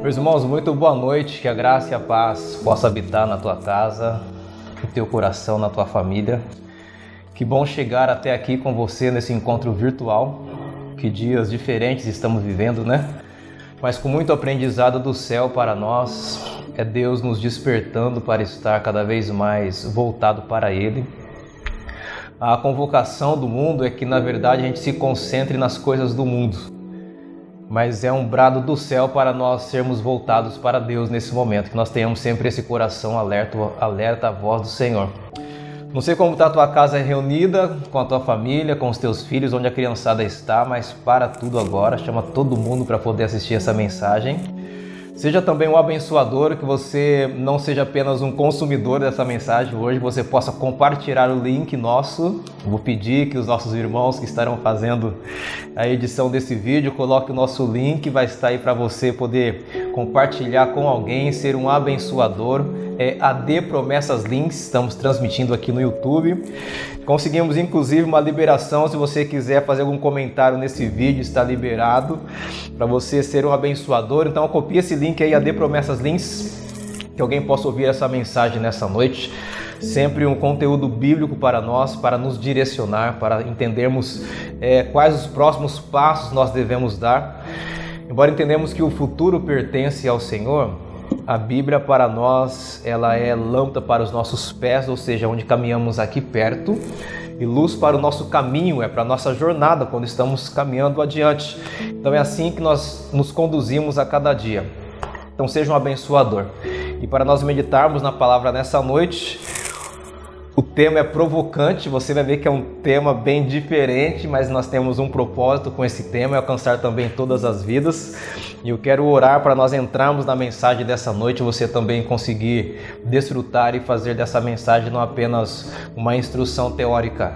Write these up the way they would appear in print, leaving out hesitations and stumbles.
Meus irmãos, muito boa noite, que a graça e a paz possa habitar na tua casa, no teu coração, na tua família. Que bom chegar até aqui com você nesse encontro virtual, que dias diferentes estamos vivendo, né? Mas com muito aprendizado do céu para nós, é Deus nos despertando para estar cada vez mais voltado para Ele. A convocação do mundo é que, na verdade, a gente se concentre nas coisas do mundo. Mas é um brado do céu para nós sermos voltados para Deus nesse momento, que nós tenhamos sempre esse coração alerta à voz do Senhor. Não sei como está a tua casa reunida, com a tua família, com os teus filhos, onde a criançada está, mas para tudo agora, chama todo mundo para poder assistir essa mensagem. Seja também um abençoador, que você não seja apenas um consumidor dessa mensagem hoje, você possa compartilhar o link nosso. Vou pedir que os nossos irmãos que estarão fazendo a edição desse vídeo coloquem o nosso link, vai estar aí para você poder compartilhar com alguém, ser um abençoador. É AD Promessas Links, estamos transmitindo aqui no YouTube. Conseguimos inclusive uma liberação, se você quiser fazer algum comentário nesse vídeo, está liberado para você ser um abençoador. Então copie esse link aí, AD Promessas Links, que alguém possa ouvir essa mensagem nessa noite. Sempre um conteúdo bíblico para nós, para nos direcionar, para entendermos quais os próximos passos nós devemos dar. Embora entendemos que o futuro pertence ao Senhor, a Bíblia para nós, ela é lâmpada para os nossos pés, ou seja, onde caminhamos aqui perto, e luz para o nosso caminho, é para a nossa jornada quando estamos caminhando adiante. Então é assim que nós nos conduzimos a cada dia. Então seja um abençoador. E para nós meditarmos na palavra nessa noite, o tema é provocante, você vai ver que é um tema bem diferente, mas nós temos um propósito com esse tema, é alcançar também todas as vidas. E eu quero orar para nós entrarmos na mensagem dessa noite, você também conseguir desfrutar e fazer dessa mensagem não apenas uma instrução teórica,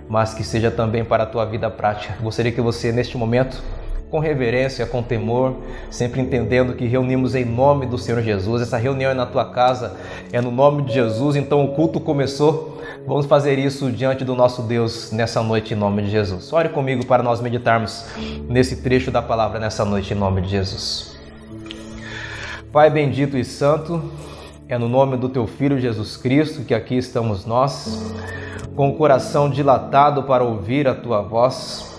mas que seja também para a tua vida prática. Gostaria que você, neste momento, com reverência, com temor, sempre entendendo que reunimos em nome do Senhor Jesus. Essa reunião é na tua casa, é no nome de Jesus, então o culto começou. Vamos fazer isso diante do nosso Deus nessa noite em nome de Jesus. Ore comigo para nós meditarmos nesse trecho da palavra nessa noite em nome de Jesus. Pai bendito e santo, é no nome do teu Filho Jesus Cristo que aqui estamos nós, com o coração dilatado para ouvir a tua voz,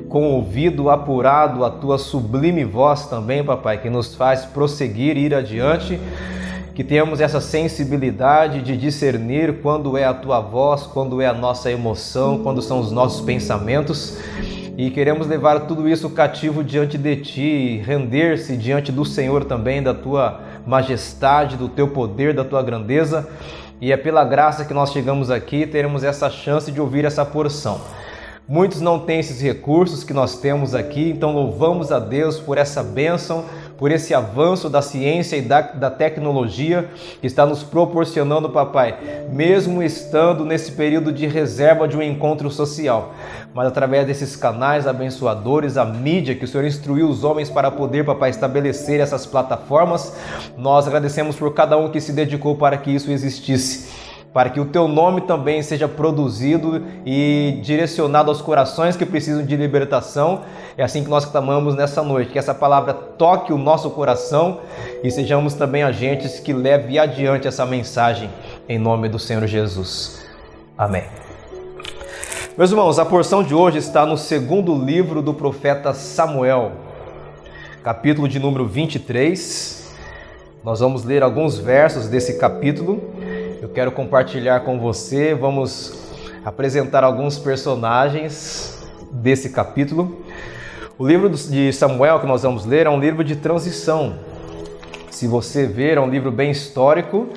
com o ouvido apurado a tua sublime voz também, papai, que nos faz prosseguir e ir adiante, que tenhamos essa sensibilidade de discernir quando é a tua voz, quando é a nossa emoção, quando são os nossos pensamentos, e queremos levar tudo isso cativo diante de ti, render-se diante do Senhor também, da tua majestade, do teu poder, da tua grandeza, e é pela graça que nós chegamos aqui, teremos essa chance de ouvir essa porção. Muitos não têm esses recursos que nós temos aqui, então louvamos a Deus por essa bênção, por esse avanço da ciência e da tecnologia que está nos proporcionando, papai, mesmo estando nesse período de reserva de um encontro social. Mas através desses canais abençoadores, a mídia que o Senhor instruiu os homens para poder, papai, estabelecer essas plataformas, nós agradecemos por cada um que se dedicou para que isso existisse, para que o teu nome também seja produzido e direcionado aos corações que precisam de libertação. É assim que nós clamamos nessa noite, que essa palavra toque o nosso coração e sejamos também agentes que levem adiante essa mensagem em nome do Senhor Jesus. Amém. Meus irmãos, a porção de hoje está no segundo livro do profeta Samuel, capítulo de número 23. Nós vamos ler alguns versos desse capítulo. Eu quero compartilhar com você, vamos apresentar alguns personagens desse capítulo. O livro de Samuel que nós vamos ler é um livro de transição. Se você ver, é um livro bem histórico,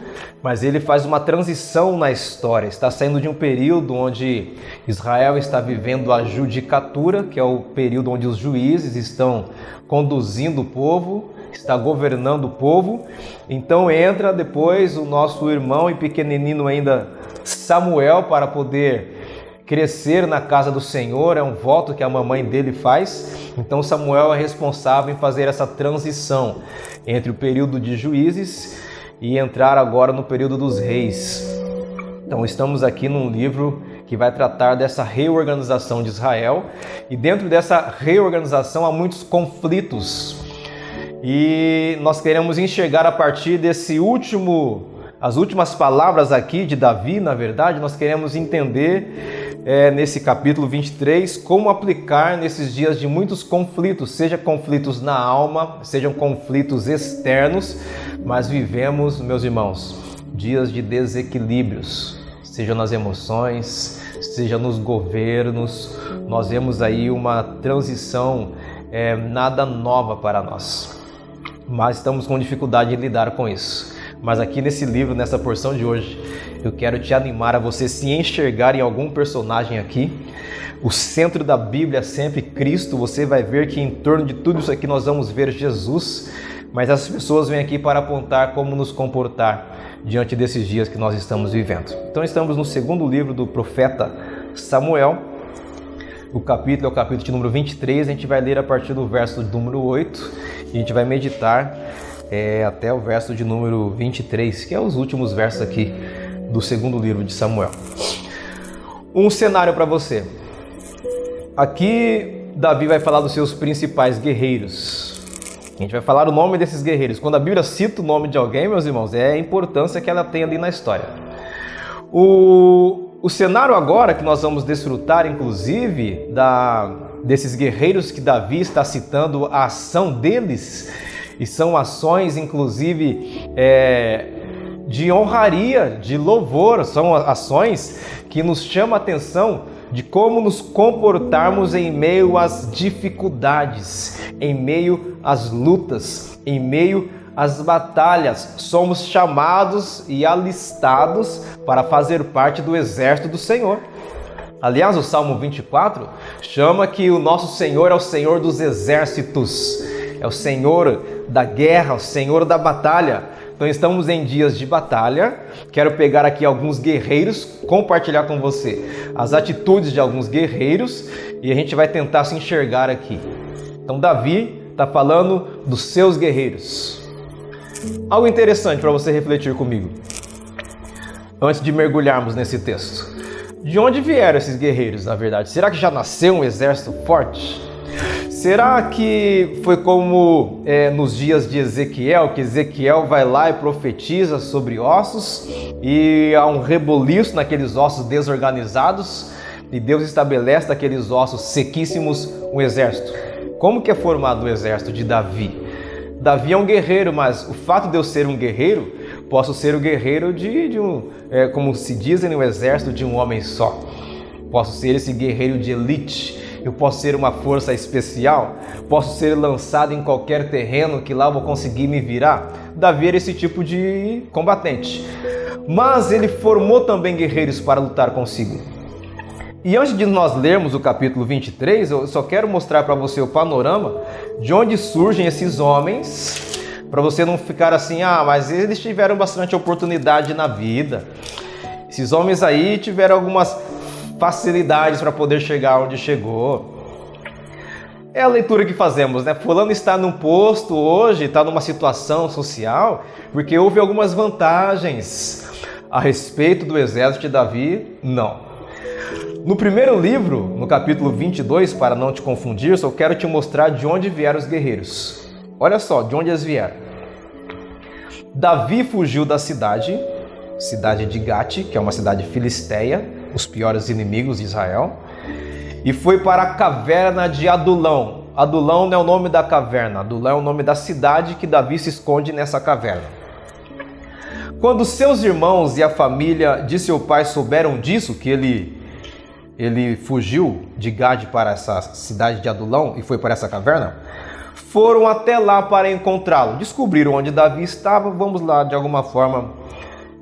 mas ele faz uma transição na história. Está saindo de um período onde Israel está vivendo a judicatura, que é o período onde os juízes estão conduzindo o povo, está governando o povo. Então entra depois o nosso irmão e pequenino ainda Samuel para poder crescer na casa do Senhor, é um voto que a mamãe dele faz. Então Samuel é responsável em fazer essa transição entre o período de juízes e entrar agora no período dos reis. Então estamos aqui num livro que vai tratar dessa reorganização de Israel, e dentro dessa reorganização há muitos conflitos. E nós queremos enxergar a partir as últimas palavras aqui de Davi, na verdade, nós queremos entender nesse capítulo 23 como aplicar nesses dias de muitos conflitos, seja conflitos na alma, sejam conflitos externos, mas vivemos, meus irmãos, dias de desequilíbrios, seja nas emoções, seja nos governos. Nós vemos aí uma transição nada nova para nós, mas estamos com dificuldade de lidar com isso. Mas aqui nesse livro, nessa porção de hoje, eu quero te animar a você se enxergar em algum personagem aqui. O centro da Bíblia é sempre Cristo. Você vai ver que em torno de tudo isso aqui nós vamos ver Jesus, mas as pessoas vêm aqui para apontar como nos comportar diante desses dias que nós estamos vivendo. Então estamos no segundo livro do profeta Samuel. O capítulo é o capítulo de número 23, a gente vai ler a partir do verso número 8 e a gente vai meditar até o verso de número 23, que é os últimos versos aqui do segundo livro de Samuel. Um cenário para você. Aqui Davi vai falar dos seus principais guerreiros. A gente vai falar o nome desses guerreiros. Quando a Bíblia cita o nome de alguém, meus irmãos, é a importância que ela tem ali na história. O cenário agora que nós vamos desfrutar, inclusive, desses guerreiros que Davi está citando a ação deles, e são ações, inclusive, de honraria, de louvor, são ações que nos chamam a atenção de como nos comportarmos em meio às dificuldades, em meio às lutas, em meio às batalhas. Somos chamados e alistados para fazer parte do exército do Senhor. Aliás, o Salmo 24 chama que o nosso Senhor é o Senhor dos exércitos, é o Senhor da guerra, o Senhor da batalha. Então estamos em dias de batalha. Quero pegar aqui alguns guerreiros, compartilhar com você as atitudes de alguns guerreiros e a gente vai tentar se enxergar aqui. Então Davi está falando dos seus guerreiros. Algo interessante para você refletir comigo, antes de mergulharmos nesse texto. De onde vieram esses guerreiros, na verdade? Será que já nasceu um exército forte? Será que foi como nos dias de Ezequiel, que Ezequiel vai lá e profetiza sobre ossos e há um reboliço naqueles ossos desorganizados e Deus estabelece daqueles ossos sequíssimos um exército? Como que é formado o exército de Davi? Davi é um guerreiro, mas o fato de eu ser um guerreiro, posso ser o guerreiro de como se dizem no exército, de um homem só. Posso ser esse guerreiro de elite. Eu posso ser uma força especial, posso ser lançado em qualquer terreno que lá eu vou conseguir me virar. Davi era esse tipo de combatente. Mas ele formou também guerreiros para lutar consigo. E antes de nós lermos o capítulo 23, eu só quero mostrar para você o panorama de onde surgem esses homens, para você não ficar assim, mas eles tiveram bastante oportunidade na vida. Esses homens aí tiveram algumas facilidades para poder chegar onde chegou. É a leitura que fazemos, né? Fulano está num posto hoje, está numa situação social, porque houve algumas vantagens. A respeito do exército de Davi, não. No primeiro livro, no capítulo 22, para não te confundir, só quero te mostrar de onde vieram os guerreiros. Olha só, de onde eles vieram. Davi fugiu da cidade de Gate, que é uma cidade filisteia, os piores inimigos de Israel, e foi para a caverna de Adulão. Adulão não é o nome da caverna, Adulão é o nome da cidade que Davi se esconde nessa caverna. Quando seus irmãos e a família de seu pai souberam disso, que ele fugiu de Gade para essa cidade de Adulão e foi para essa caverna, foram até lá para encontrá-lo. Descobriram onde Davi estava, vamos lá de alguma forma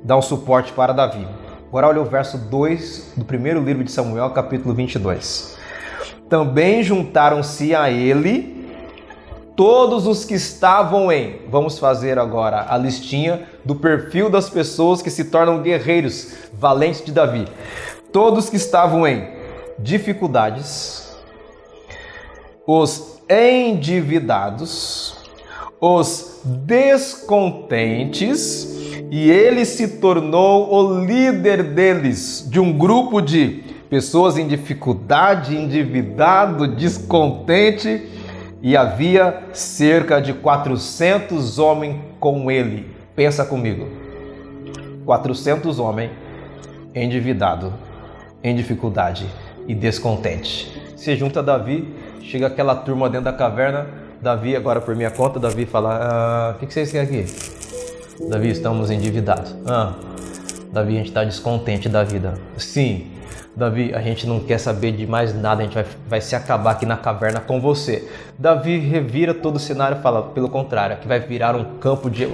dar um suporte para Davi. Agora olha o verso 2 do primeiro livro de Samuel, capítulo 22. Também juntaram-se a ele todos os que estavam em... Vamos fazer agora a listinha do perfil das pessoas que se tornam guerreiros valentes de Davi. Todos que estavam em dificuldades, os endividados, os descontentes, e ele se tornou o líder deles, de um grupo de pessoas em dificuldade, endividado, descontente. e havia cerca de 400 homens com ele. Pensa comigo, 400 homens endividado, em dificuldade e descontente. Se junta Davi, chega aquela turma dentro da caverna, Davi, agora por minha conta, Davi fala, o que vocês querem aqui? Davi, estamos endividados. Davi, a gente está descontente da vida. Sim, Davi, a gente não quer saber de mais nada, a gente vai se acabar aqui na caverna com você. Davi revira todo o cenário e fala, pelo contrário, que vai virar um campo de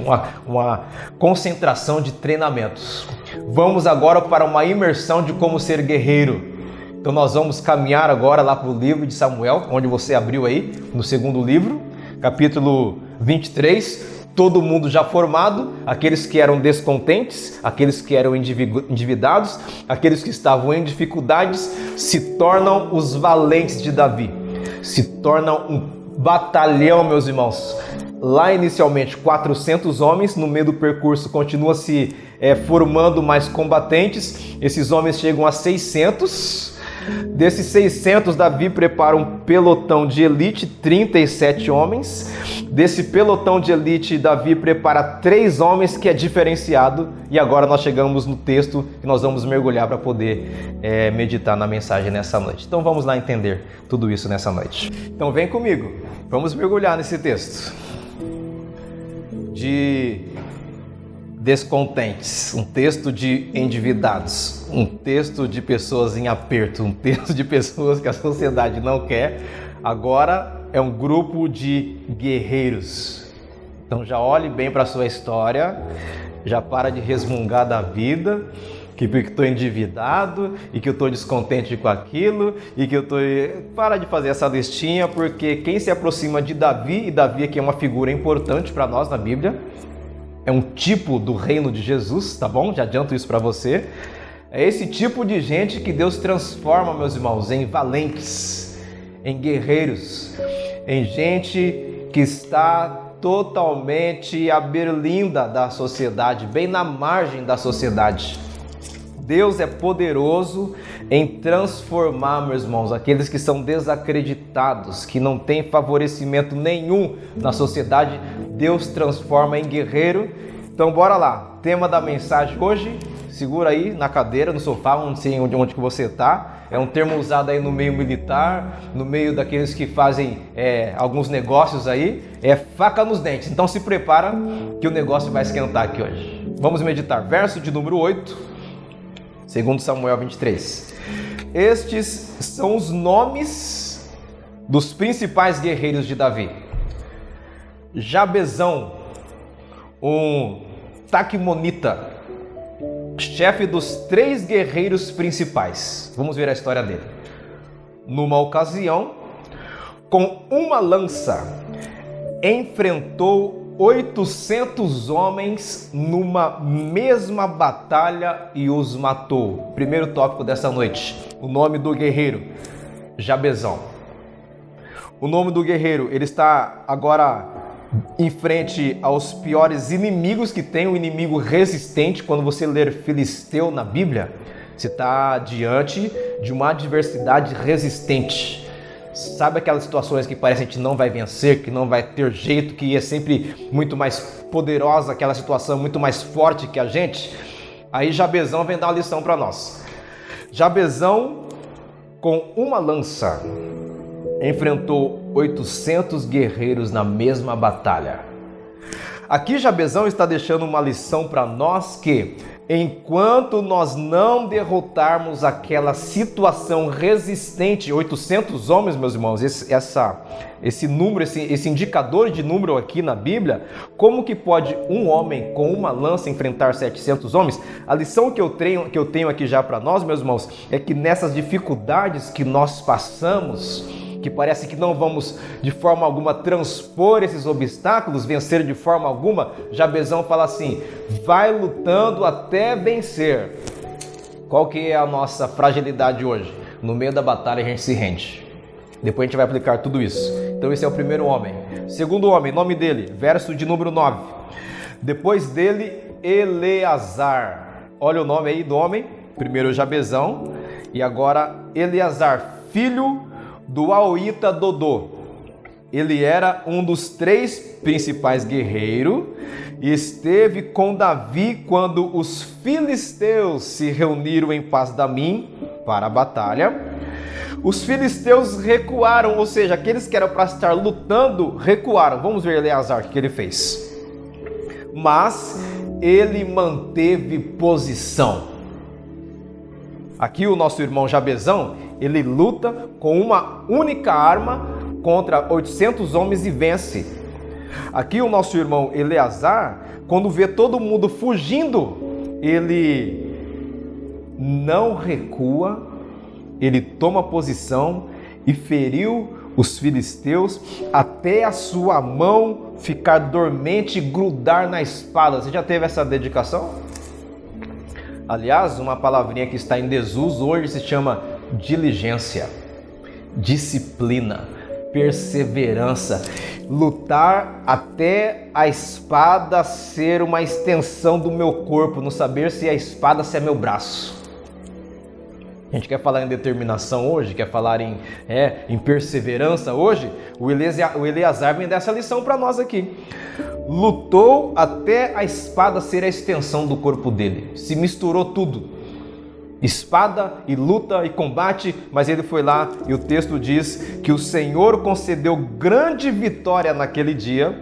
uma concentração de treinamentos. Vamos agora para uma imersão de como ser guerreiro. Então nós vamos caminhar agora lá para o livro de Samuel, onde você abriu aí, no segundo livro, capítulo 23. Todo mundo já formado, aqueles que eram descontentes, aqueles que eram endividados, aqueles que estavam em dificuldades, se tornam os valentes de Davi. Se tornam um batalhão, meus irmãos. Lá inicialmente 400 homens, no meio do percurso continua se formando mais combatentes. Esses homens chegam a 600. Desses 600, Davi prepara um pelotão de elite, 37 homens. Desse pelotão de elite, Davi prepara 3 homens que é diferenciado. E agora nós chegamos no texto que nós vamos mergulhar para poder meditar na mensagem nessa noite. Então vamos lá entender tudo isso nessa noite. Então vem comigo, vamos mergulhar nesse texto de descontentes, um texto de endividados, um texto de pessoas em aperto, um texto de pessoas que a sociedade não quer. Agora é um grupo de guerreiros. Então já olhe bem para a sua história, já para de resmungar da vida, que estou endividado e que eu estou descontente com aquilo e que eu estou... Para de fazer essa listinha, porque quem se aproxima de Davi, e Davi aqui é uma figura importante para nós na Bíblia, é um tipo do reino de Jesus, tá bom? Já adianto isso para você. É esse tipo de gente que Deus transforma, meus irmãos, em valentes, em guerreiros, em gente que está totalmente à berlinda da sociedade, bem na margem da sociedade. Deus é poderoso em transformar, meus irmãos, aqueles que são desacreditados, que não têm favorecimento nenhum na sociedade. Deus transforma em guerreiro. Então bora lá, tema da mensagem hoje, segura aí na cadeira, no sofá, não sei onde que você está. É um termo usado aí no meio militar, no meio daqueles que fazem alguns negócios aí, é faca nos dentes. Então se prepara que o negócio vai esquentar aqui hoje. Vamos meditar, verso de número 8, segundo Samuel 23. Estes são os nomes dos principais guerreiros de Davi. Jabezão, um taquimonita, chefe dos 3 guerreiros principais. Vamos ver a história dele. Numa ocasião, com uma lança, enfrentou 800 homens numa mesma batalha e os matou. Primeiro tópico dessa noite, o nome do guerreiro, Jabezão. O nome do guerreiro, ele está agora em frente aos piores inimigos que tem, um inimigo resistente. Quando você ler Filisteu na Bíblia, você está diante de uma adversidade resistente. Sabe aquelas situações que parece que a gente não vai vencer, que não vai ter jeito, que é sempre muito mais poderosa, aquela situação muito mais forte que a gente? Aí Jabezão vem dar uma lição para nós. Jabezão, com uma lança, enfrentou 800 guerreiros na mesma batalha. Aqui Jabezão está deixando uma lição para nós que, enquanto nós não derrotarmos aquela situação resistente, 800 homens, meus irmãos, esse número, esse indicador de número aqui na Bíblia, como que pode um homem com uma lança enfrentar 700 homens? A lição que eu tenho aqui já para nós, meus irmãos, é que nessas dificuldades que nós passamos, que parece que não vamos de forma alguma transpor esses obstáculos, vencer de forma alguma, Jabezão fala assim, vai lutando até vencer. Qual que é a nossa fragilidade hoje? No meio da batalha a gente se rende. Depois a gente vai aplicar tudo isso. Então esse é o primeiro homem. Segundo homem, nome dele, verso de número 9. Depois dele, Eleazar. Olha o nome aí do homem. Primeiro Jabezão e agora Eleazar, filho do Aoíta Dodô. ele era um dos 3 principais guerreiros e esteve com Davi quando os filisteus se reuniram em Pas-damim para a batalha. Os filisteus recuaram, ou seja, aqueles que eram para estar lutando recuaram. Vamos ver Eleazar o que ele fez. Mas ele manteve posição. Aqui o nosso irmão Jabezão, ele luta com uma única arma contra 800 homens e vence. Aqui o nosso irmão Eleazar, quando vê todo mundo fugindo, ele não recua, ele toma posição e feriu os filisteus até a sua mão ficar dormente e grudar na espada. Você já teve essa dedicação? Aliás, uma palavrinha que está em desuso hoje se chama diligência, disciplina, perseverança, lutar até a espada ser uma extensão do meu corpo, não saber se a espada se é meu braço. A gente quer falar em determinação hoje, quer falar em perseverança hoje. O Eleazar vem dessa lição para nós aqui. Lutou até a espada ser a extensão do corpo dele. Se misturou tudo. Espada e luta e combate, mas ele foi lá e o texto diz que o Senhor concedeu grande vitória naquele dia.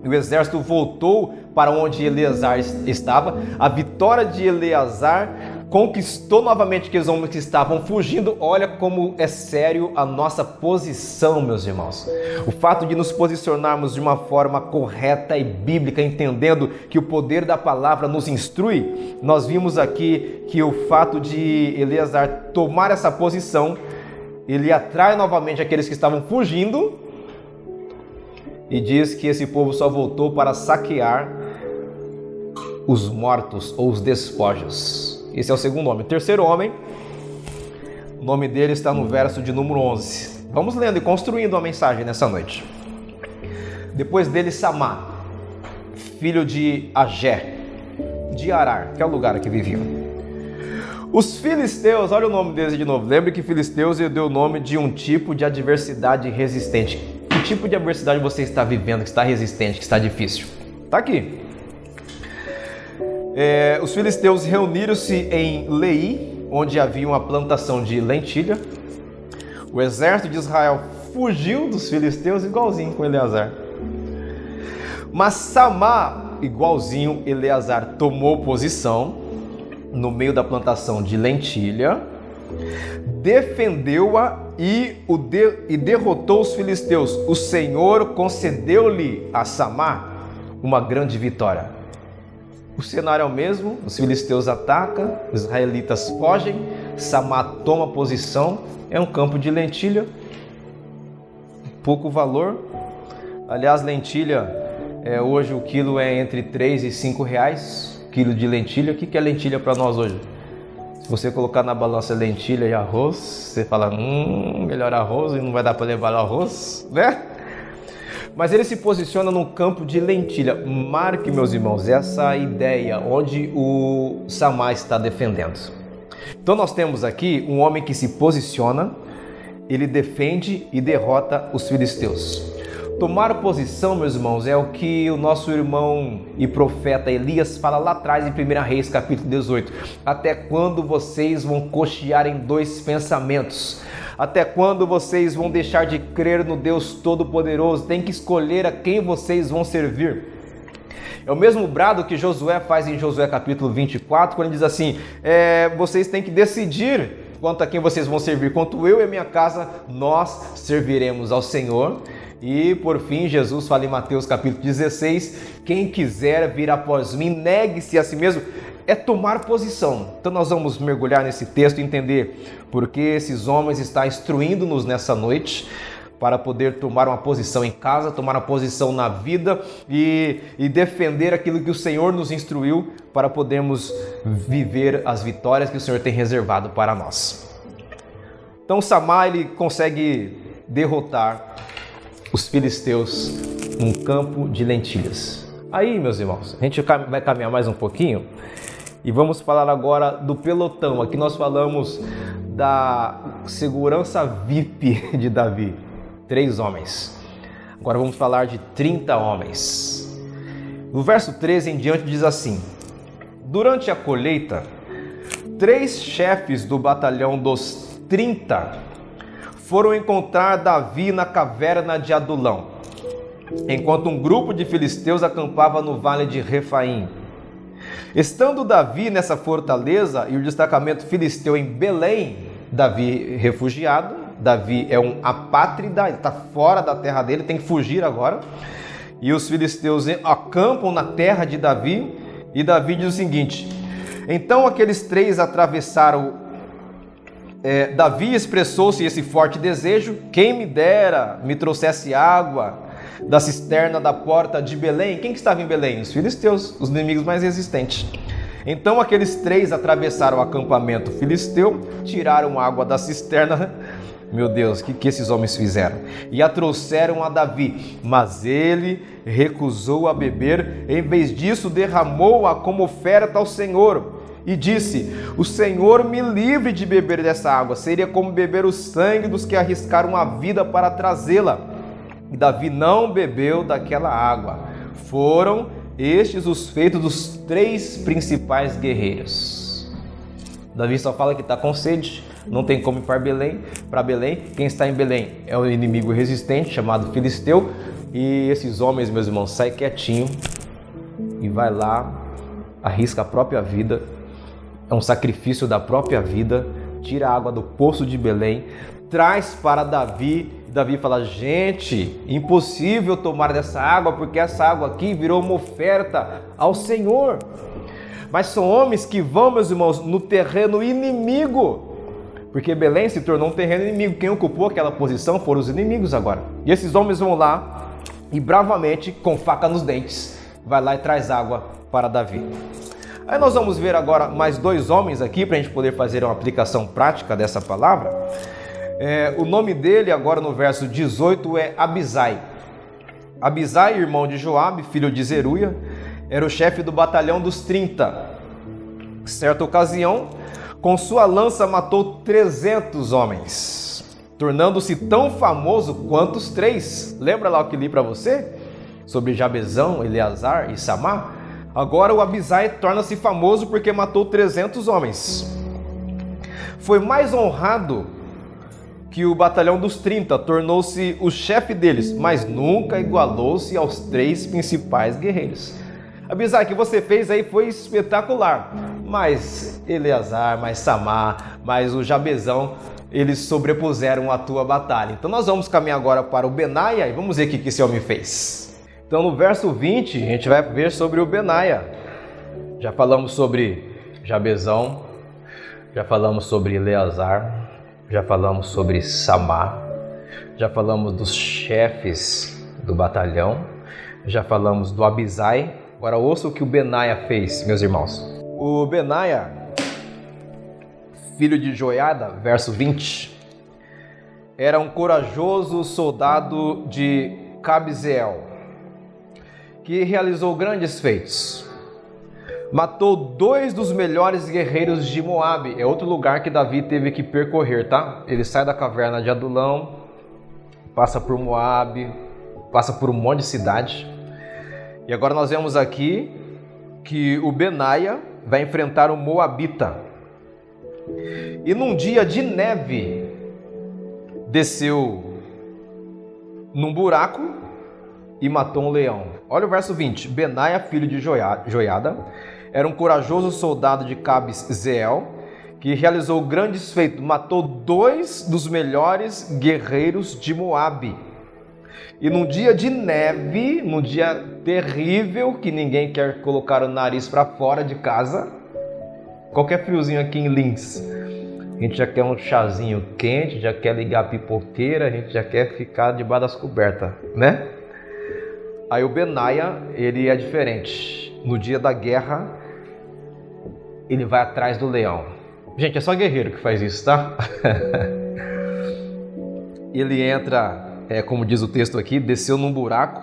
O exército voltou para onde Eleazar estava. A vitória de Eleazar conquistou novamente aqueles homens que estavam fugindo. Olha como é sério a nossa posição, meus irmãos. O fato de nos posicionarmos de uma forma correta e bíblica, entendendo que o poder da palavra nos instrui. Nós vimos aqui que o fato de Eleazar tomar essa posição, ele atrai novamente aqueles que estavam fugindo e diz que esse povo só voltou para saquear os mortos ou os despojos. Esse é o segundo homem. O terceiro homem, o nome dele está no verso de número 11. Vamos lendo e construindo uma mensagem nessa noite. Depois dele, Samá, filho de Agé, de Arar, que é o lugar que viviam. Os filisteus, olha o nome deles de novo. Lembre que filisteus deu o nome de um tipo de adversidade resistente. Que tipo de adversidade você está vivendo, que está resistente, que está difícil? Está aqui. Os filisteus reuniram-se em Lei, onde havia uma plantação de lentilha. O exército de Israel fugiu dos filisteus igualzinho com Eleazar. Mas Samá, igualzinho Eleazar, tomou posição no meio da plantação de lentilha, defendeu-a e derrotou os filisteus. O Senhor concedeu-lhe a Samá uma grande vitória. O cenário é o mesmo, os filisteus atacam, os israelitas fogem, Samá toma posição, é um campo de lentilha, pouco valor. Aliás, lentilha, hoje o quilo é entre 3 e 5 reais, quilo de lentilha. O que é lentilha para nós hoje? Se você colocar na balança lentilha e arroz, você fala, melhor arroz, e não vai dar para levar o arroz, né? Mas ele se posiciona no campo de lentilha. Marque, meus irmãos, essa ideia onde o Samá está defendendo. Então nós temos aqui um homem que se posiciona, ele defende e derrota os filisteus. Tomar posição, meus irmãos, é o que o nosso irmão e profeta Elias fala lá atrás em 1 Reis, capítulo 18. Até quando vocês vão cochear em 2 pensamentos? Até quando vocês vão deixar de crer no Deus Todo-Poderoso? Tem que escolher a quem vocês vão servir. É o mesmo brado que Josué faz em Josué capítulo 24, quando ele diz assim, vocês têm que decidir quanto a quem vocês vão servir. Quanto eu e a minha casa, nós serviremos ao Senhor. E por fim, Jesus fala em Mateus capítulo 16, quem quiser vir após mim, negue-se a si mesmo. É tomar posição. Então nós vamos mergulhar nesse texto e entender por que esses homens estão instruindo-nos nessa noite para poder tomar uma posição em casa, tomar uma posição na vida e defender aquilo que o Senhor nos instruiu para podermos viver as vitórias que o Senhor tem reservado para nós. Então Samá, ele consegue derrotar os filisteus num campo de lentilhas. Aí, meus irmãos, a gente vai caminhar mais um pouquinho e vamos falar agora do pelotão. Aqui nós falamos da segurança VIP de Davi. 3 homens. Agora vamos falar de 30 homens. No verso 13 em diante diz assim: durante a colheita, 3 chefes do batalhão dos 30 foram encontrar Davi na caverna de Adulão, enquanto um grupo de filisteus acampava no vale de Refaim. Estando Davi nessa fortaleza e o destacamento filisteu em Belém, Davi refugiado, Davi é um apátrida, ele está fora da terra dele, tem que fugir agora. E os filisteus acampam na terra de Davi, e Davi diz o seguinte: então aqueles 3 atravessaram. Davi expressou-se esse forte desejo: quem me dera me trouxesse água da cisterna da porta de Belém. Quem que estava em Belém? Os filisteus, os inimigos mais resistentes. Então aqueles 3 atravessaram o acampamento filisteu, tiraram água da cisterna. Meu Deus, o que esses homens fizeram? E a trouxeram a Davi, mas ele recusou a beber, em vez disso derramou-a como oferta ao Senhor. E disse: o Senhor me livre de beber dessa água, seria como beber o sangue dos que arriscaram a vida para trazê-la. E Davi não bebeu daquela água. Foram estes os feitos dos 3 principais guerreiros. Davi só fala que está com sede, não tem como ir para Belém. Quem está em Belém é um inimigo resistente chamado filisteu. E esses homens, meus irmãos, saem quietinho e vai lá, arrisca a própria vida. É um sacrifício da própria vida. Tira a água do poço de Belém, traz para Davi. Davi fala: gente, impossível tomar dessa água, porque essa água aqui virou uma oferta ao Senhor. Mas são homens que vão, meus irmãos, no terreno inimigo, porque Belém se tornou um terreno inimigo. Quem ocupou aquela posição foram os inimigos agora. E esses homens vão lá e bravamente, com faca nos dentes, vai lá e traz água para Davi. Aí nós vamos ver agora mais 2 homens aqui para a gente poder fazer uma aplicação prática dessa palavra. O nome dele agora no verso 18 é Abisai. Abisai, irmão de Joabe, filho de Zeruia, era o chefe do batalhão dos 30. Certa ocasião, com sua lança matou 300 homens, tornando-se tão famoso quanto os 3. Lembra lá o que li para você? Sobre Jabezão, Eleazar e Samá? Agora o Abisai torna-se famoso porque matou 300 homens. Foi mais honrado que o batalhão dos 30, tornou-se o chefe deles, mas nunca igualou-se aos 3 principais guerreiros. Abisai, o que você fez aí foi espetacular, mas Eleazar, mais Samá, mais o Jabezão, eles sobrepuseram a tua batalha. Então nós vamos caminhar agora para o Benaia e vamos ver o que esse homem fez. Então no verso 20 a gente vai ver sobre o Benaia. Já falamos sobre Jabezão, já falamos sobre Eleazar, já falamos sobre Samá, já falamos dos chefes do batalhão, já falamos do Abisai. Agora ouça o que o Benaia fez, meus irmãos. O Benaia, filho de Joiada, verso 20, era um corajoso soldado de Cabzeel, que realizou grandes feitos. Matou 2 dos melhores guerreiros de Moabe. É outro lugar que Davi teve que percorrer, tá? Ele sai da caverna de Adulão, passa por Moabe, passa por um monte de cidade. E agora nós vemos aqui que o Benaia vai enfrentar o Moabita. E num dia de neve, desceu num buraco e matou um leão. Olha o verso 20. Benaia, filho de Joiada, era um corajoso soldado de Cabzeel, que realizou grandes feitos. Matou 2 dos melhores guerreiros de Moabe. E num dia de neve, num dia terrível, que ninguém quer colocar o nariz para fora de casa, qualquer friozinho aqui em Lins, a gente já quer um chazinho quente, já quer ligar a pipoqueira, a gente já quer ficar debaixo das cobertas, né? Aí o Benaia, ele é diferente. No dia da guerra, ele vai atrás do leão. Gente, é só guerreiro que faz isso, tá? Ele entra, como diz o texto aqui, desceu num buraco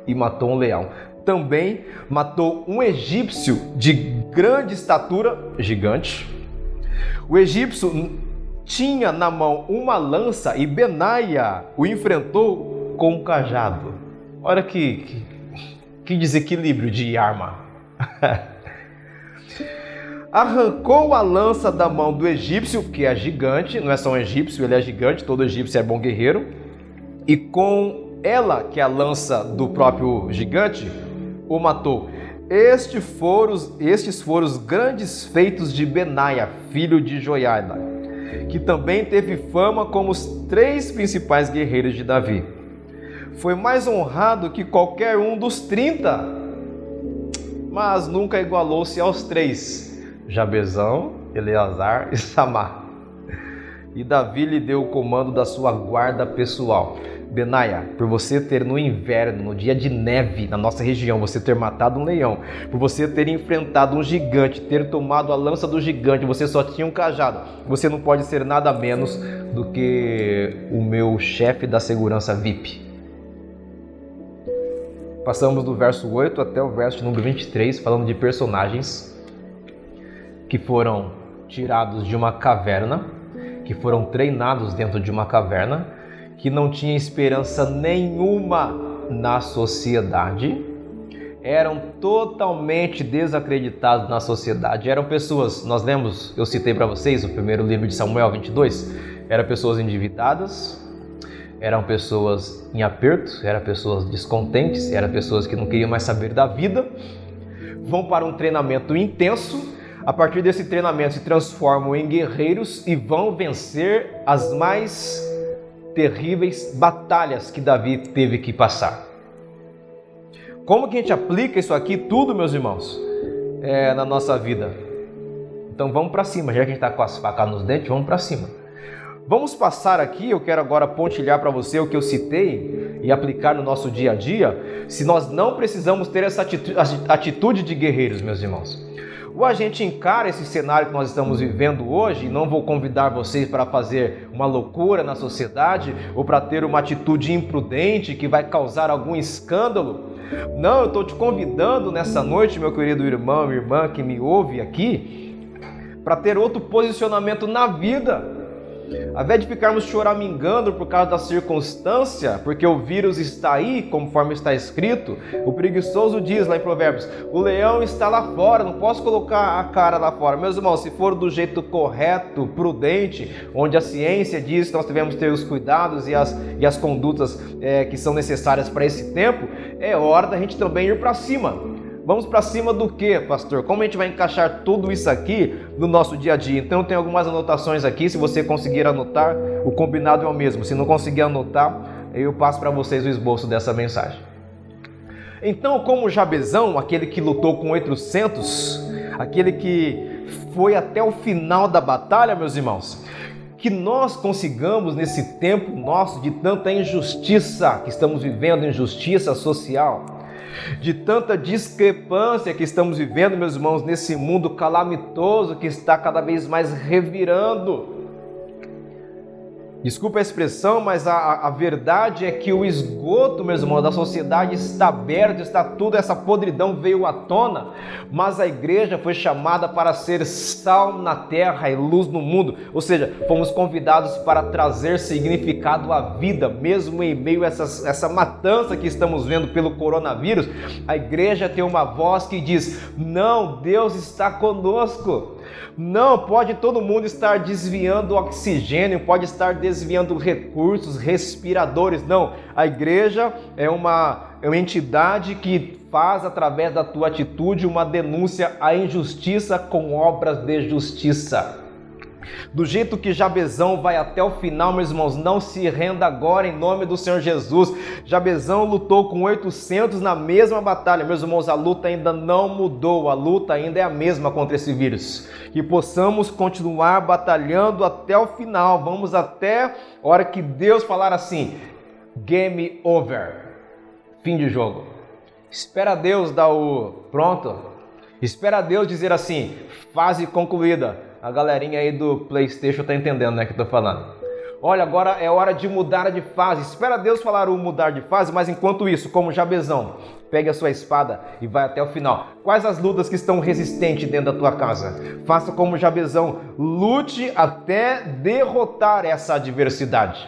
e matou um leão. Também matou um egípcio de grande estatura, gigante. O egípcio tinha na mão uma lança e Benaia o enfrentou com um cajado. Olha que desequilíbrio de arma. Arrancou a lança da mão do egípcio, que é gigante, não é só um egípcio, ele é gigante, todo egípcio é bom guerreiro, e com ela, que é a lança do próprio gigante, o matou. Estes foram os grandes feitos de Benaia, filho de Joiada, que também teve fama como os 3 principais guerreiros de Davi. Foi mais honrado que qualquer um dos 30, mas nunca igualou-se aos 3, Jabezão, Eleazar e Samar. E Davi lhe deu o comando da sua guarda pessoal. Benaia, por você ter no inverno, no dia de neve na nossa região, você ter matado um leão, por você ter enfrentado um gigante, ter tomado a lança do gigante, você só tinha um cajado, você não pode ser nada menos do que o meu chefe da segurança VIP. Passamos do verso 8 até o verso número 23, falando de personagens que foram tirados de uma caverna, que foram treinados dentro de uma caverna, que não tinha esperança nenhuma na sociedade, eram totalmente desacreditados na sociedade, eram pessoas, nós lemos, eu citei para vocês o primeiro livro de Samuel 22, eram pessoas endividadas, eram pessoas em aperto, eram pessoas descontentes, eram pessoas que não queriam mais saber da vida, vão para um treinamento intenso. A partir desse treinamento se transformam em guerreiros e vão vencer as mais terríveis batalhas que Davi teve que passar. Como que a gente aplica isso aqui tudo, meus irmãos, na nossa vida? Então vamos para cima, já que a gente está com as facas nos dentes, vamos para cima. Vamos passar aqui, eu quero agora pontilhar para você o que eu citei e aplicar no nosso dia a dia, se nós não precisamos ter essa atitude de guerreiros, meus irmãos. Ou a gente encara esse cenário que nós estamos vivendo hoje, e não vou convidar vocês para fazer uma loucura na sociedade, ou para ter uma atitude imprudente que vai causar algum escândalo. Não, eu estou te convidando nessa noite, meu querido irmão e irmã que me ouve aqui, para ter outro posicionamento na vida. Ao invés de ficarmos choramingando por causa da circunstância, porque o vírus está aí, conforme está escrito, o preguiçoso diz lá em Provérbios, o leão está lá fora, não posso colocar a cara lá fora. Meus irmãos, se for do jeito correto, prudente, onde a ciência diz que nós devemos ter os cuidados e as condutas que são necessárias para esse tempo, é hora da gente também ir para cima. Vamos para cima do que, pastor? Como a gente vai encaixar tudo isso aqui no nosso dia a dia? Então tem algumas anotações aqui, se você conseguir anotar, o combinado é o mesmo. Se não conseguir anotar, eu passo para vocês o esboço dessa mensagem. Então, como Jabezão, aquele que lutou com 800, aquele que foi até o final da batalha, meus irmãos, que nós consigamos nesse tempo nosso de tanta injustiça que estamos vivendo, injustiça social, de tanta discrepância que estamos vivendo, meus irmãos, nesse mundo calamitoso que está cada vez mais revirando. Desculpa a expressão, mas a verdade é que o esgoto, meus irmãos, da sociedade está aberto, está tudo, essa podridão veio à tona, mas a igreja foi chamada para ser sal na terra e luz no mundo, ou seja, fomos convidados para trazer significado à vida, mesmo em meio a essa matança que estamos vendo pelo coronavírus. A igreja tem uma voz que diz, não, Deus está conosco. Não, pode todo mundo estar desviando oxigênio, pode estar desviando recursos, respiradores. Não, a igreja é uma entidade que faz, através da tua atitude, uma denúncia à injustiça com obras de justiça. Do jeito que Jabezão vai até o final, meus irmãos, não se renda agora em nome do Senhor Jesus. Jabezão lutou com 800 na mesma batalha. Meus irmãos, a luta ainda não mudou, a luta ainda é a mesma contra esse vírus. Que possamos continuar batalhando até o final, vamos até a hora que Deus falar assim, game over, fim de jogo. Espera Deus dar o pronto, espera Deus dizer assim, fase concluída. A galerinha aí do PlayStation tá entendendo, né, que eu tô falando. Olha, agora é hora de mudar de fase. Espera Deus falar o mudar de fase, mas enquanto isso, como Jabezão, pegue a sua espada e vai até o final. Quais as lutas que estão resistentes dentro da tua casa? Faça como Jabezão, lute até derrotar essa adversidade.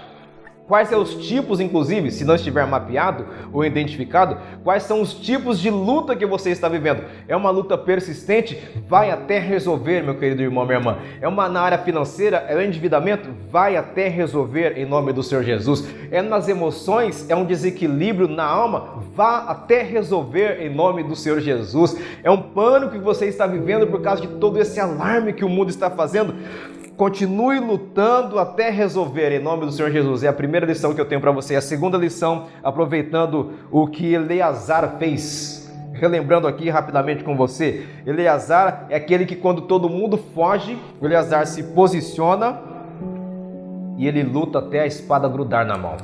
Quais são os tipos, inclusive, se não estiver mapeado ou identificado, quais são os tipos de luta que você está vivendo? É uma luta persistente? Vai até resolver, meu querido irmão, minha irmã. É uma na área financeira? É o endividamento? Vai até resolver em nome do Senhor Jesus. É nas emoções? É um desequilíbrio na alma? Vá até resolver em nome do Senhor Jesus. É um pânico que você está vivendo por causa de todo esse alarme que o mundo está fazendo? Continue lutando até resolver em nome do Senhor Jesus. É a primeira lição que eu tenho para você. A segunda lição, aproveitando o que Eleazar fez. Relembrando aqui rapidamente com você. Eleazar é aquele que quando todo mundo foge, Eleazar se posiciona e ele luta até a espada grudar na mão.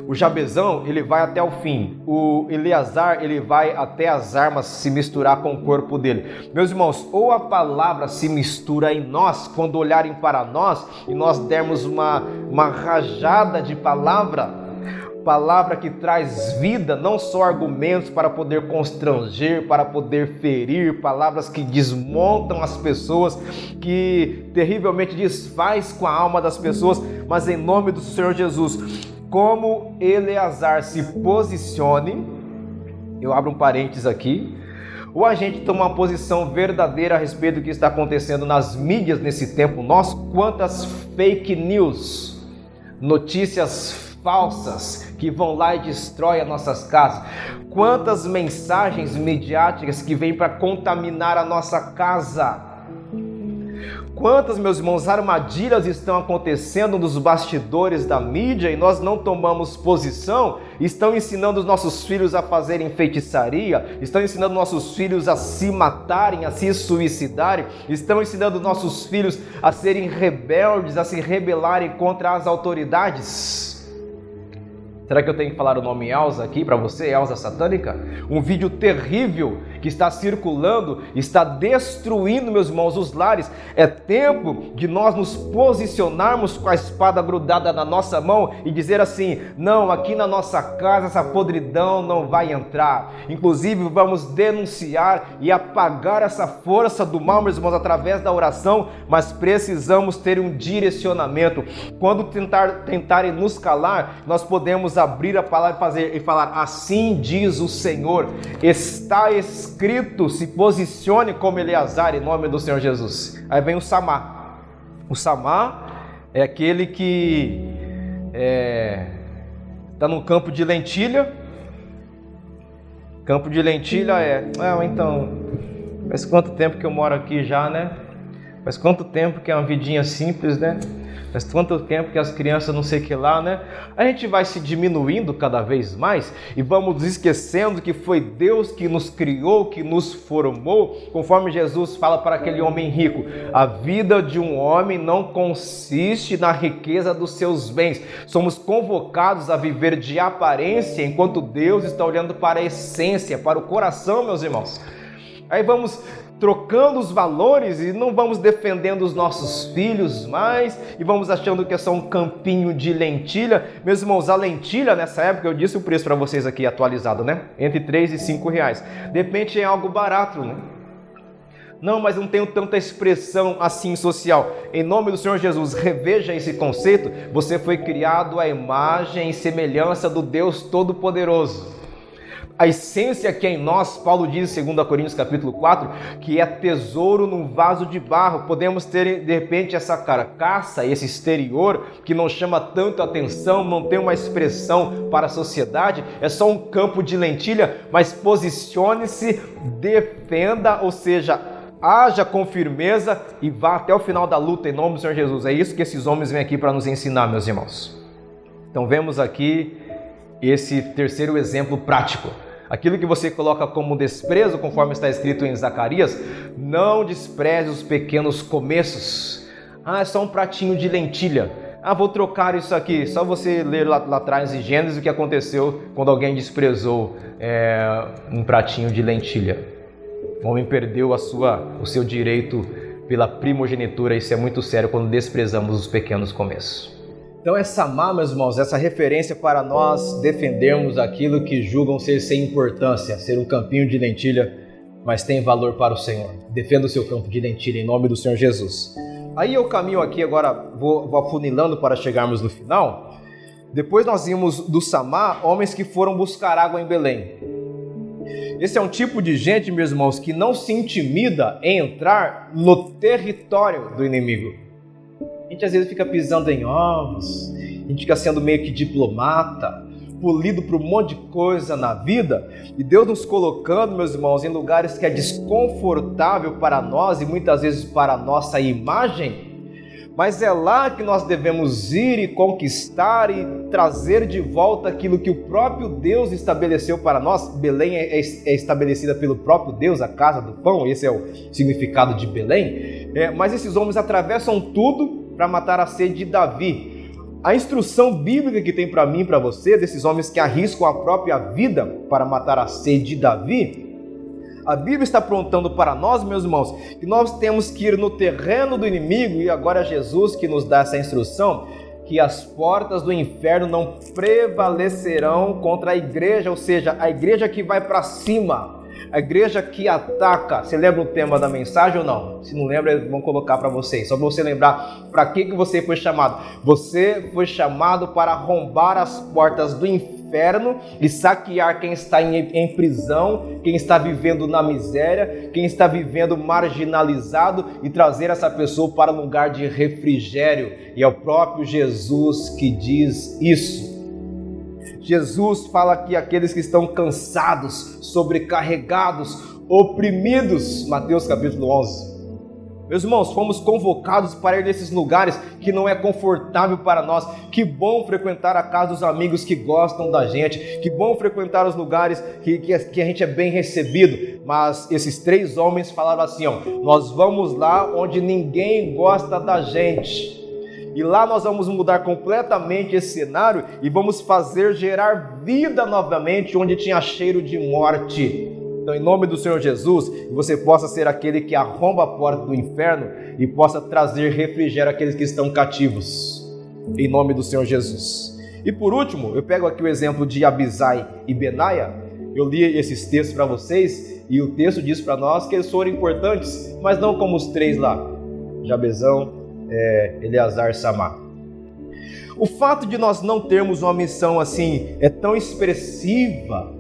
O Jabezão, ele vai até o fim. O Eleazar, ele vai até as armas se misturar com o corpo dele. Meus irmãos, ou a palavra se mistura em nós, quando olharem para nós e nós dermos uma rajada de palavra que traz vida, não só argumentos para poder constranger, para poder ferir, palavras que desmontam as pessoas, que terrivelmente desfaz com a alma das pessoas, mas em nome do Senhor Jesus, como Eleazar se posicione, eu abro um parênteses aqui, ou a gente toma uma posição verdadeira a respeito do que está acontecendo nas mídias nesse tempo nosso, quantas fake news, notícias falsas que vão lá e destroem as nossas casas, quantas mensagens midiáticas que vêm para contaminar a nossa casa. Quantas, meus irmãos, armadilhas estão acontecendo nos bastidores da mídia e nós não tomamos posição? Estão ensinando os nossos filhos a fazerem feitiçaria, estão ensinando nossos filhos a se matarem, a se suicidarem, estão ensinando nossos filhos a serem rebeldes, a se rebelarem contra as autoridades. Será que eu tenho que falar o nome Elsa aqui para você, Elsa satânica? Um vídeo terrível que está circulando, está destruindo, meus irmãos, os lares. É tempo de nós nos posicionarmos com a espada grudada na nossa mão e dizer assim: não, aqui na nossa casa essa podridão não vai entrar. Inclusive vamos denunciar e apagar essa força do mal, meus irmãos, através da oração, mas precisamos ter um direcionamento. Quando tentarem nos calar, nós podemos abrir a palavra e falar: assim diz o Senhor, está escrito, se posicione como Eleazar em nome do Senhor Jesus. Aí vem o Samá. O Samá é aquele que está num campo de lentilha. Campo de lentilha então, faz quanto tempo que eu moro aqui já, né? Faz quanto tempo que é uma vidinha simples, né? Faz quanto tempo que as crianças não sei o que lá, né? A gente vai se diminuindo cada vez mais e vamos esquecendo que foi Deus que nos criou, que nos formou, conforme Jesus fala para aquele homem rico: a vida de um homem não consiste na riqueza dos seus bens. Somos convocados a viver de aparência, enquanto Deus está olhando para a essência, para o coração, meus irmãos. Aí vamos trocando os valores e não vamos defendendo os nossos filhos mais e vamos achando que é só um campinho de lentilha. Meus irmãos, a lentilha nessa época, eu disse o preço para vocês aqui atualizado, né? Entre 3 e 5 reais. De repente é algo barato, né? Não, mas não tenho tanta expressão assim social. Em nome do Senhor Jesus, reveja esse conceito. Você foi criado à imagem e semelhança do Deus Todo-Poderoso. A essência que é em nós, Paulo diz em 2 Coríntios capítulo 4, que é tesouro num vaso de barro. Podemos ter, de repente, essa carcaça, esse exterior, que não chama tanto atenção, não tem uma expressão para a sociedade, é só um campo de lentilha, mas posicione-se, defenda, ou seja, haja com firmeza e vá até o final da luta em nome do Senhor Jesus. É isso que esses homens vêm aqui para nos ensinar, meus irmãos. Então vemos aqui esse terceiro exemplo prático. Aquilo que você coloca como desprezo, conforme está escrito em Zacarias, não despreze os pequenos começos. É só um pratinho de lentilha. Vou trocar isso aqui. Só você ler lá atrás em Gênesis o que aconteceu quando alguém desprezou um pratinho de lentilha. O homem perdeu o seu direito pela primogenitura. Isso é muito sério quando desprezamos os pequenos começos. Então essa meus irmãos, essa referência para nós defendermos aquilo que julgam ser sem importância, ser um campinho de lentilha, mas tem valor para o Senhor. Defenda o seu campo de lentilha em nome do Senhor Jesus. Aí eu caminho aqui agora, vou afunilando para chegarmos no final. Depois nós vimos do Samá, homens que foram buscar água em Belém. Esse é um tipo de gente, meus irmãos, que não se intimida em entrar no território do inimigo. A gente às vezes fica pisando em ovos, a gente fica sendo meio que diplomata, polido por um monte de coisa na vida, e Deus nos colocando, meus irmãos, em lugares que é desconfortável para nós e muitas vezes para a nossa imagem, mas é lá que nós devemos ir e conquistar e trazer de volta aquilo que o próprio Deus estabeleceu para nós. Belém é estabelecida pelo próprio Deus, a casa do pão, esse é o significado de Belém. Mas esses homens atravessam tudo para matar a sede de Davi. A instrução bíblica que tem para mim e para você, desses homens que arriscam a própria vida para matar a sede de Davi, a Bíblia está apontando para nós, meus irmãos, que nós temos que ir no terreno do inimigo, e agora é Jesus que nos dá essa instrução, que as portas do inferno não prevalecerão contra a igreja, ou seja, a igreja que vai para cima, a igreja que ataca. Você lembra o tema da mensagem ou não? Se não lembra, vamos colocar para vocês, só para você lembrar para que você foi chamado. Você foi chamado para arrombar as portas do inferno e saquear quem está em prisão, quem está vivendo na miséria, quem está vivendo marginalizado, e trazer essa pessoa para um lugar de refrigério. E é o próprio Jesus que diz isso. Jesus fala que aqueles que estão cansados, sobrecarregados, oprimidos, Mateus capítulo 11. Meus irmãos, fomos convocados para ir nesses lugares que não é confortável para nós. Que bom frequentar a casa dos amigos que gostam da gente. Que bom frequentar os lugares que a gente é bem recebido. Mas esses três homens falaram assim, nós vamos lá onde ninguém gosta da gente. E lá nós vamos mudar completamente esse cenário e vamos fazer gerar vida novamente onde tinha cheiro de morte. Então, em nome do Senhor Jesus, você possa ser aquele que arromba a porta do inferno e possa trazer refrigério àqueles que estão cativos. Em nome do Senhor Jesus. E por último, eu pego aqui o exemplo de Abisai e Benaia. Eu li esses textos para vocês e o texto diz para nós que eles foram importantes, mas não como os três lá. Jabezão, Eleazar e Samá. O fato de nós não termos uma missão assim é tão expressiva,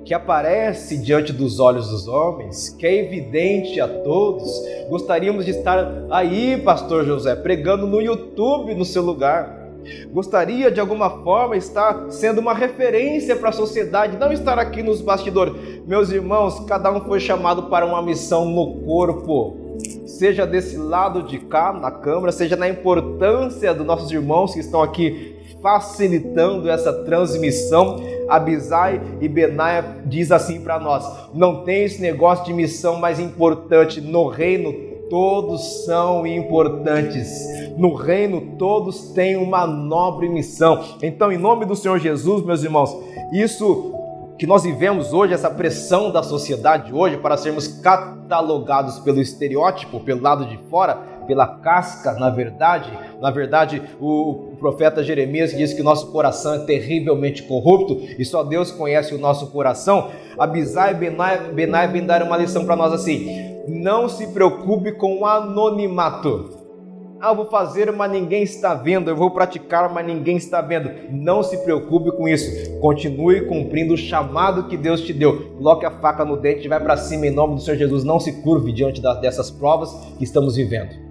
que aparece diante dos olhos dos homens, que é evidente a todos. Gostaríamos de estar aí, pastor José, pregando no YouTube no seu lugar. Gostaria de alguma forma estar sendo uma referência para a sociedade, não estar aqui nos bastidores. Meus irmãos, cada um foi chamado para uma missão no corpo, seja desse lado de cá, na câmara, seja na importância dos nossos irmãos que estão aqui facilitando essa transmissão. Abisai e Benaia diz assim para nós: não tem esse negócio de missão mais importante. No reino todos são importantes. No reino todos têm uma nobre missão. Então, em nome do Senhor Jesus, meus irmãos, isso que nós vivemos hoje, essa pressão da sociedade hoje para sermos catalogados pelo estereótipo, pelo lado de fora, pela casca, na verdade, o profeta Jeremias diz que nosso coração é terrivelmente corrupto e só Deus conhece o nosso coração. Abisai e Benaia vem dar uma lição para nós assim: não se preocupe com o anonimato. Eu vou fazer, mas ninguém está vendo. Eu vou praticar, mas ninguém está vendo. Não se preocupe com isso. Continue cumprindo o chamado que Deus te deu. Coloque a faca no dente e vai para cima em nome do Senhor Jesus. Não se curve diante dessas provas que estamos vivendo.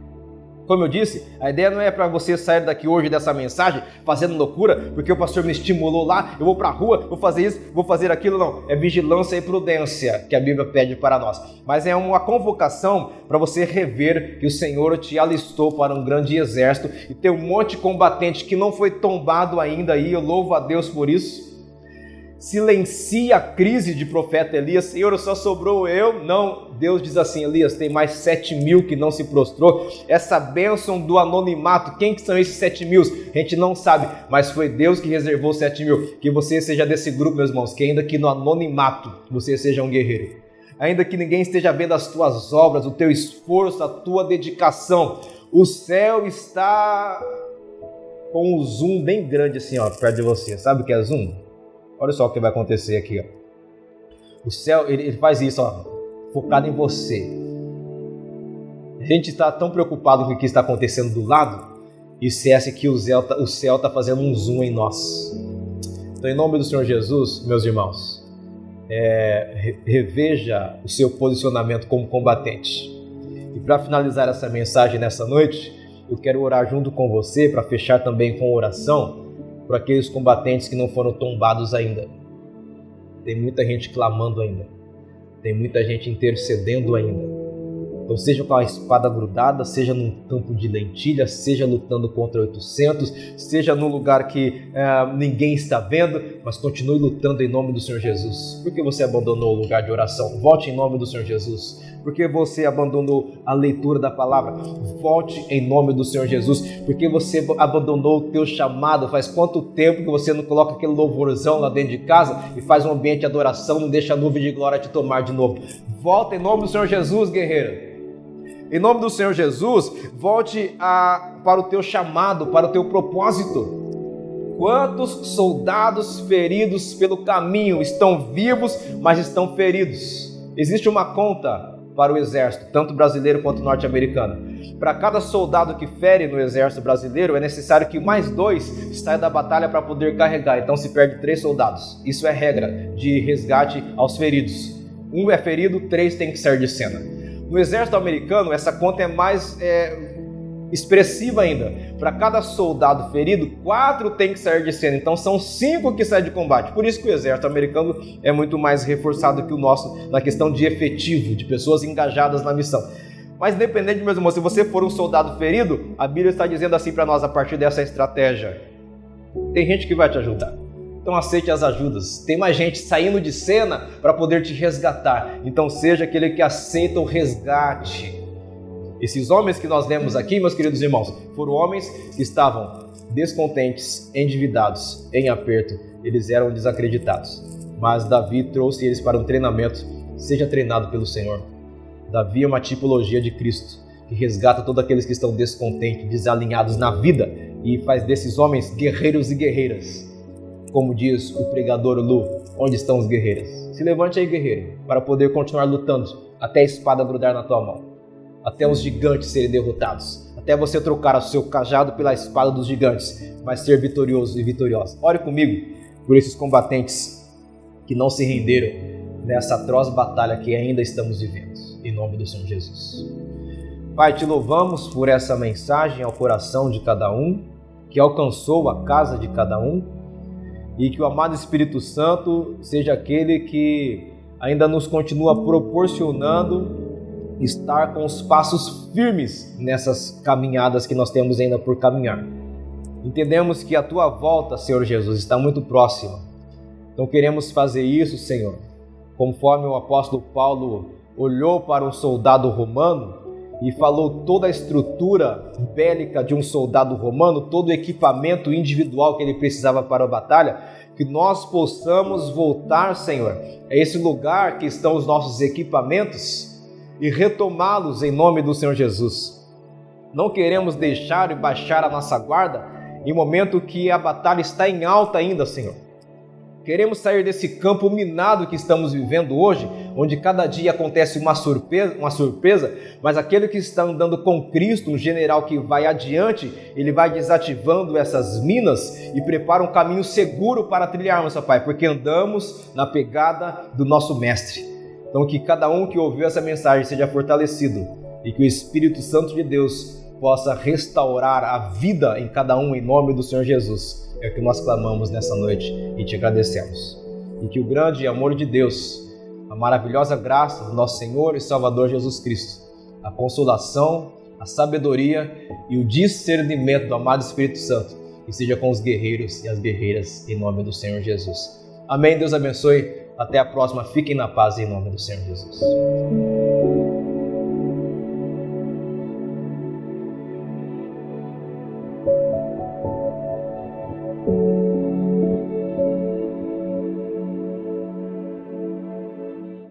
Como eu disse, a ideia não é para você sair daqui hoje dessa mensagem fazendo loucura, porque o pastor me estimulou lá, eu vou para a rua, vou fazer isso, vou fazer aquilo. Não, é vigilância e prudência que a Bíblia pede para nós. Mas é uma convocação para você rever que o Senhor te alistou para um grande exército e tem um monte de combatente que não foi tombado ainda aí. Eu louvo a Deus por isso. Silencia a crise de profeta Elias. Senhor, só sobrou eu? Não, Deus diz assim: Elias, tem mais 7.000 que não se prostrou. Essa bênção do anonimato, quem que são esses 7.000? A gente não sabe, mas foi Deus que reservou 7.000. Que você seja desse grupo, meus irmãos, que ainda que no anonimato você seja um guerreiro. Ainda que ninguém esteja vendo as tuas obras, o teu esforço, a tua dedicação, o céu está com um zoom bem grande assim, perto de você. Sabe o que é zoom? Olha só o que vai acontecer aqui. O céu, ele faz isso, focado em você. A gente está tão preocupado com o que está acontecendo do lado e esquece que o céu está fazendo um zoom em nós. Então, em nome do Senhor Jesus, meus irmãos, reveja o seu posicionamento como combatente. E para finalizar essa mensagem nessa noite, eu quero orar junto com você, para fechar também com oração, por aqueles combatentes que não foram tombados ainda. Tem muita gente clamando ainda. Tem muita gente intercedendo ainda. Então, seja com a espada grudada, seja num campo de lentilha, seja lutando contra 800, seja num lugar que ninguém está vendo, mas continue lutando em nome do Senhor Jesus. Por que você abandonou o lugar de oração? Volte em nome do Senhor Jesus. Por que você abandonou a leitura da palavra? Volte em nome do Senhor Jesus. Por que você abandonou o teu chamado? Faz quanto tempo que você não coloca aquele louvorzão lá dentro de casa e faz um ambiente de adoração, não deixa a nuvem de glória te tomar de novo? Volta em nome do Senhor Jesus, guerreiro. Em nome do Senhor Jesus, volte para o teu chamado, para o teu propósito. Quantos soldados feridos pelo caminho estão vivos, mas estão feridos? Existe uma conta para o exército, tanto brasileiro quanto norte-americano. Para cada soldado que fere no exército brasileiro, é necessário que mais 2 saiam da batalha para poder carregar. Então se perde 3 soldados. Isso é regra de resgate aos feridos. 1 é ferido, 3 tem que sair de cena. No exército americano, essa conta é mais expressiva ainda. Para cada soldado ferido, 4 tem que sair de cena. Então são 5 que saem de combate. Por isso que o exército americano é muito mais reforçado que o nosso na questão de efetivo, de pessoas engajadas na missão. Mas independente, meus irmãos, se você for um soldado ferido, a Bíblia está dizendo assim para nós a partir dessa estratégia: tem gente que vai te ajudar. Então aceite as ajudas. Tem mais gente saindo de cena para poder te resgatar. Então seja aquele que aceita o resgate. Esses homens que nós lemos aqui, meus queridos irmãos, foram homens que estavam descontentes, endividados, em aperto. Eles eram desacreditados. Mas Davi trouxe eles para um treinamento. Seja treinado pelo Senhor. Davi é uma tipologia de Cristo, que resgata todos aqueles que estão descontentes, desalinhados na vida e faz desses homens guerreiros e guerreiras. Como diz o pregador Lu, onde estão os guerreiros? Se levante aí, guerreiro, para poder continuar lutando até a espada grudar na tua mão, até os gigantes serem derrotados, até você trocar o seu cajado pela espada dos gigantes, mas ser vitorioso e vitoriosa. Ore comigo por esses combatentes que não se renderam nessa atroz batalha que ainda estamos vivendo, em nome do Senhor Jesus. Pai, te louvamos por essa mensagem ao coração de cada um, que alcançou a casa de cada um, e que o amado Espírito Santo seja aquele que ainda nos continua proporcionando estar com os passos firmes nessas caminhadas que nós temos ainda por caminhar. Entendemos que a tua volta, Senhor Jesus, está muito próxima. Então queremos fazer isso, Senhor, conforme o apóstolo Paulo olhou para um soldado romano e falou toda a estrutura bélica de um soldado romano, todo o equipamento individual que ele precisava para a batalha, que nós possamos voltar, Senhor, a esse lugar que estão os nossos equipamentos e retomá-los em nome do Senhor Jesus. Não queremos deixar e baixar a nossa guarda em momento que a batalha está em alta ainda, Senhor. Queremos sair desse campo minado que estamos vivendo hoje, onde cada dia acontece uma surpresa, mas aquele que está andando com Cristo, um general que vai adiante, ele vai desativando essas minas e prepara um caminho seguro para trilharmos, Pai, porque andamos na pegada do nosso Mestre. Então que cada um que ouviu essa mensagem seja fortalecido e que o Espírito Santo de Deus possa restaurar a vida em cada um em nome do Senhor Jesus. É o que nós clamamos nessa noite e te agradecemos. E que o grande amor de Deus, a maravilhosa graça do nosso Senhor e Salvador Jesus Cristo, a consolação, a sabedoria e o discernimento do amado Espírito Santo, e seja com os guerreiros e as guerreiras em nome do Senhor Jesus. Amém. Deus abençoe. Até a próxima. Fiquem na paz em nome do Senhor Jesus.